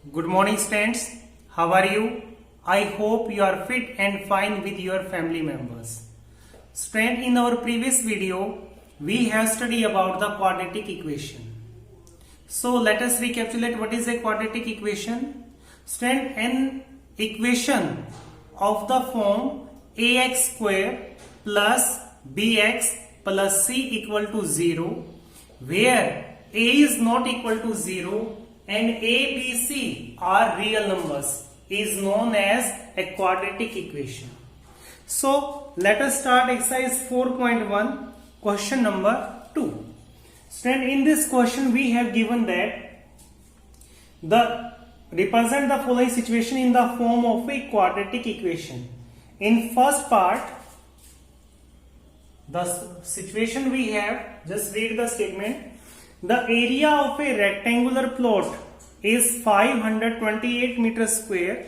Good morning, students. How are you? I hope you are fit and fine with your family members. Student, in our previous video, we have studied about the quadratic equation. So let us recapitulate what is a quadratic equation. Student, an equation of the form ax square plus bx plus c equal to 0, where a is not equal to 0 and a, b, c are real numbers, is known as a quadratic equation. So let us start exercise 4.1, question number 2. Student, in this question we have given that represent the following situation in the form of a quadratic equation. In first part, the situation we have, just read the statement. The area of a rectangular plot is 528 meters square.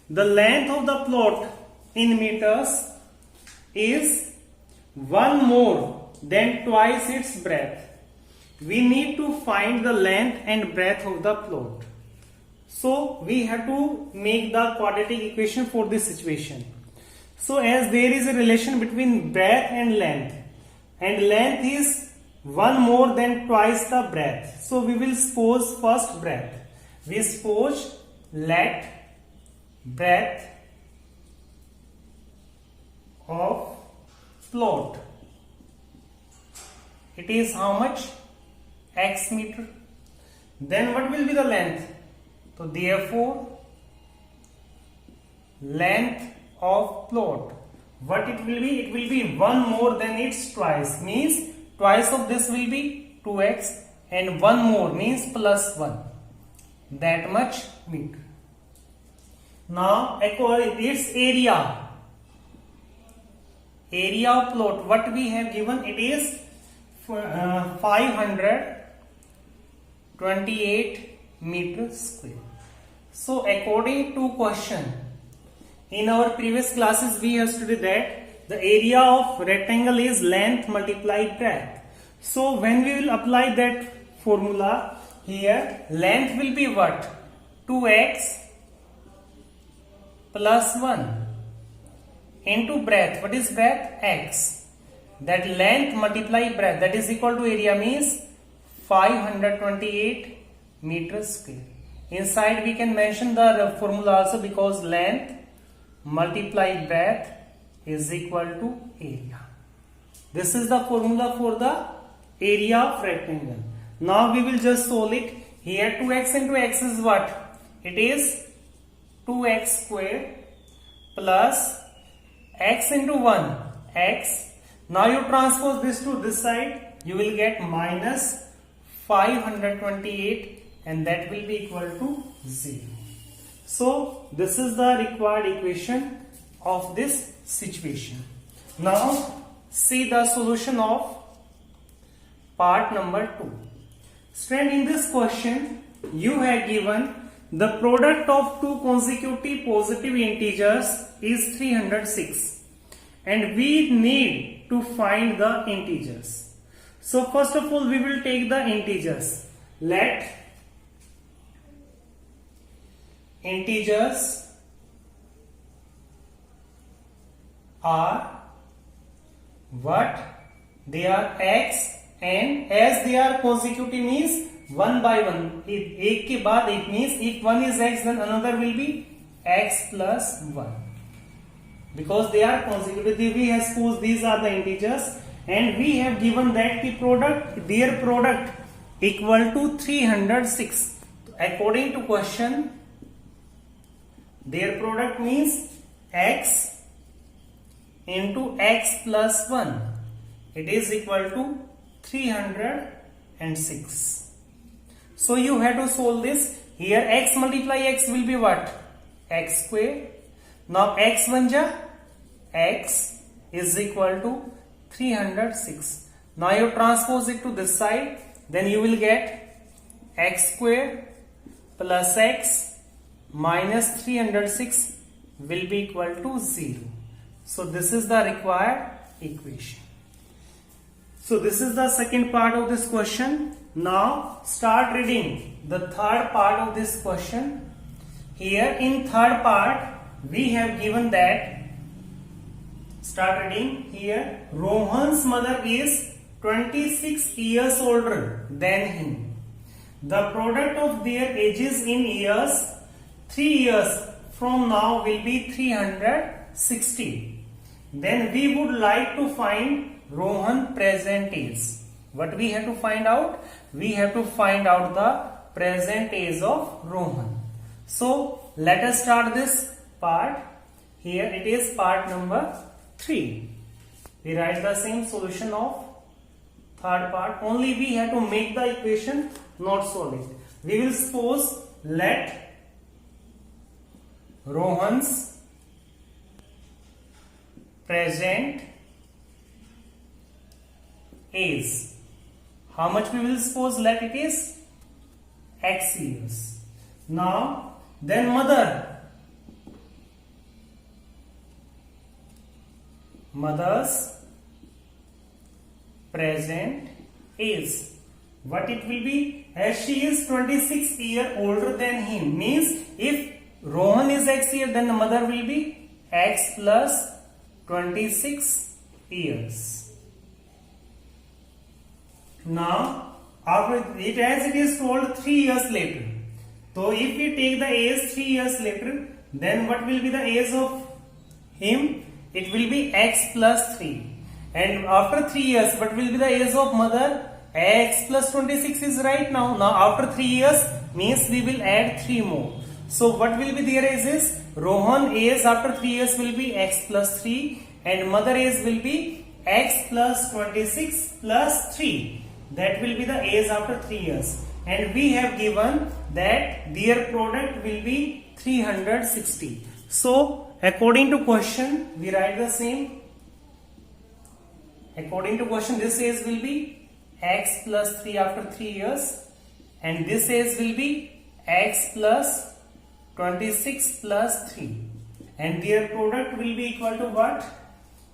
The length of the plot in meters is 1 more than twice its breadth. We need to find the length and breadth of the plot. So we have to make the quadratic equation for this situation. So as there is a relation between breadth and length is 1 more than twice the breadth. So we will suppose first breadth. We suppose let breadth of plot. It is how much? X meter. Then what will be the length? So therefore length of plot, what it will be? It will be 1 more than its twice, means twice of this will be 2x and 1 more means plus 1, that much meter. Now its area of plot, what we have given, it is 528 meters square. So according to question, in our previous classes we have studied that the area of rectangle is length multiplied breadth. So when we will apply that formula here, length will be what? 2x plus 1 into breadth. What is breadth? X. That length multiplied breadth, that is equal to area, means 528 meters square. Inside we can mention the formula also, because length multiplied breadth is equal to area. This is the formula for the area of rectangle. Now we will just solve it. Here 2x into x is what? It is 2x square plus x into 1 x. Now you transpose this to this side, you will get minus 528 and that will be equal to 0. So this is the required equation of this situation. Now see the solution of part number 2. Student, in this question you have given the product of two consecutive positive integers is 306 and we need to find the integers. So first of all we will take the integers. Let integers are what? They are x, and as they are consecutive means 1 by 1. एक के बाद एक means if one is x then another will be x plus 1. Because they are consecutive, we have supposed these are the integers and we have given that the product, their product equal to 306. According to question, their product means x into x plus 1. It is equal to 306. So you have to solve this. Here x multiply x will be what? X square. Now x 1 ja x is equal to 306. Now you transpose it to this side, then you will get x square plus x minus 306 will be equal to 0. So this is the required equation. So this is the second part of this question. Now start reading the third part of this question. Here in third part we have given that, start reading here, Rohan's mother is 26 years older than him. The product of their ages in years, 3 years from now will be 360. Then we would like to find Rohan present age. What we have to find out? We have to find out the present age of Rohan. So let us start this part. Here it is part number 3. We write the same solution of third part. Only we have to make the equation, not solve it. We will suppose let Rohan's present age. How much we will suppose let it is? X years. Now then mother's present age. What it will be? As she is 26 years older than him, means if Rohan is X year, then the mother will be X plus 26 years. Now, after it, as it is told 3 years later. So, if we take the age 3 years later, then what will be the age of him? It will be X plus 3. And after 3 years, what will be the age of mother? X plus 26 is right now. Now, after 3 years, means we will add 3 more. So, what will be their ages? Rohan age after 3 years will be X plus 3 and mother age will be X plus 26 plus 3. That will be the age after 3 years. And we have given that their product will be 360. So, according to question, we write the same. According to question, this age will be X plus 3 after 3 years. And this age will be X plus 26 plus 3. And their product will be equal to what?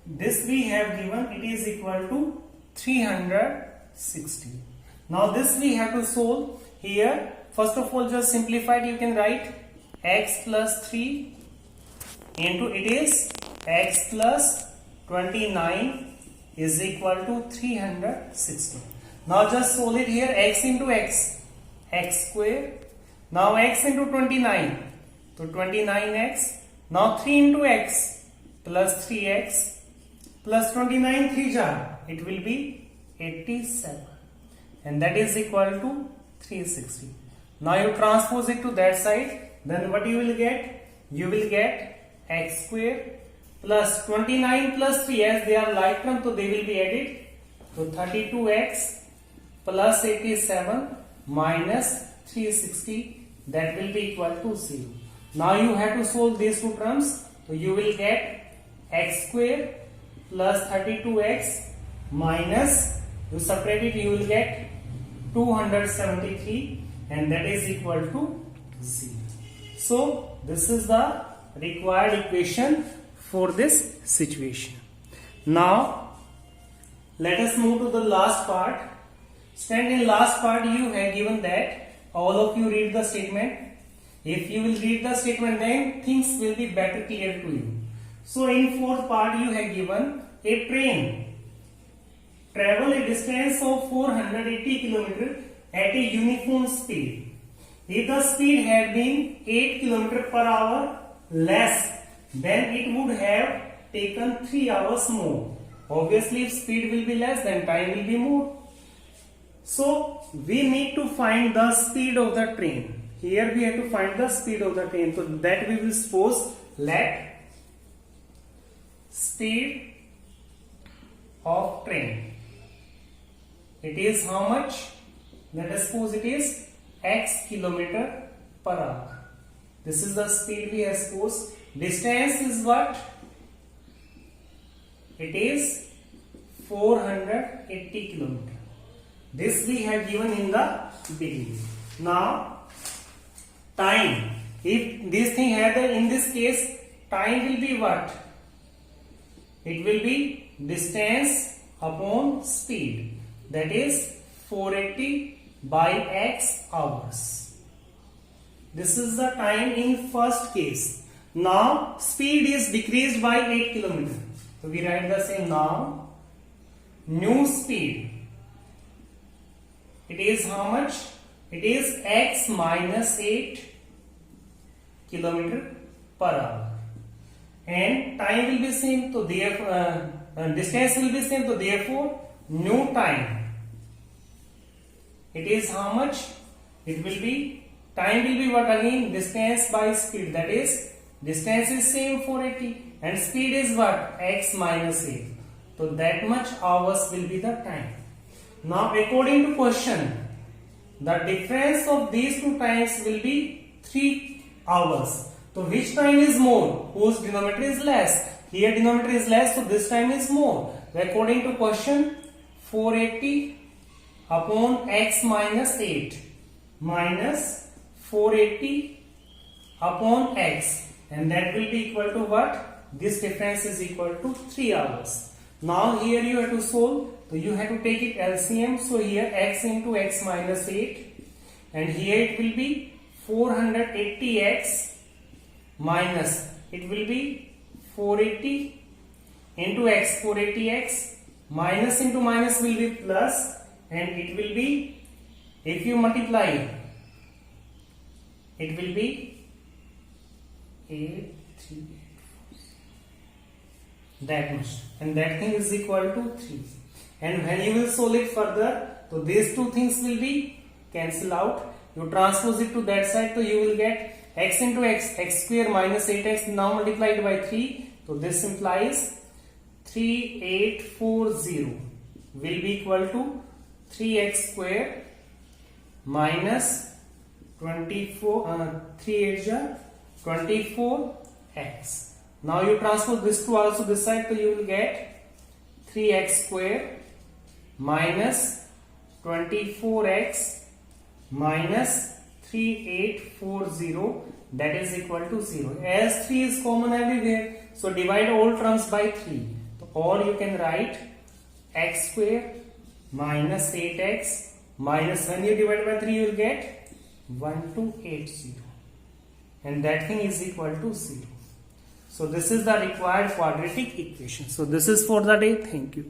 This we have given, it is equal to 360. Now this we have to solve. Here first of all just simplified, you can write X plus 3 into it is X plus 29 is equal to 360. Now just solve it here, X into X, X square. Now X into 29, so 29X. Now 3 into X plus 3X plus 29 3 jar, it will be 87 and that is equal to 360. Now you transpose it to that side, then what you will get? You will get X square plus 29 plus 3, as they are like term, so they will be added. So 32X plus 87 minus 360, that will be equal to 0. Now you have to solve these two terms. So you will get X square plus 32X minus, you separate it, you will get 273 and that is equal to 0. So this is the required equation for this situation. Now let us move to the last part. Stand in last part, you have given that all of you read the statement. If you will read the statement, then things will be better clear to you. So in fourth part you have given a train travel a distance of 480 km at a uniform speed. If the speed had been 8 km per hour less, then it would have taken 3 hours more. Obviously, if speed will be less, then time will be more. So we need to find the speed of the train. Here we have to find the speed of the train. So that we will suppose let speed of train. It is how much? Let us suppose it is x km per hour. This is the speed we have supposed. Distance is what? It is 480 km. This we have given in the beginning. Now time. If this thing had in this case, time will be what? It will be distance upon speed. That is 480 by x hours. This is the time in first case. Now speed is decreased by 8 km. So we write the same now. New speed. It is how much? It is x minus 8 km per hour. And time will be same. So therefore distance will be same. So therefore new time. It is how much? It will be, time will be what again? Distance by speed. That is, distance is same 480 and speed is what? X minus 8. So that much hours will be the time. Now according to question, the difference of these two times will be 3 hours. So which time is more? Whose denominator is less? Here denominator is less, so this time is more. So according to question, 480 upon x minus 8 minus 480 upon x, and that will be equal to what? This difference is equal to 3 hours. Now here you have to solve, so you have to take it LCM. So here x into x minus 8, and here it will be 480x minus, it will be 480 into x, 480x minus into minus will be plus, and it will be, if you multiply, it will be 8,384, that much, and that thing is equal to 3. And when you will solve it further, so these two things will be cancel out. You transpose it to that side, so you will get x into x, x square minus 8x now multiplied by 3. So this implies 3840 will be equal to 3x square minus 24, 3 8 ja 24x. Now you transpose this to also this side, so you will get 3x square minus 24x minus 3840, that is equal to 0. As 3 is common everywhere, so divide all terms by 3. Or you can write x square minus 8x minus, when you divide by 3 you will get 1280, and that thing is equal to 0. So this is the required quadratic equation. So this is for the day. Thank you.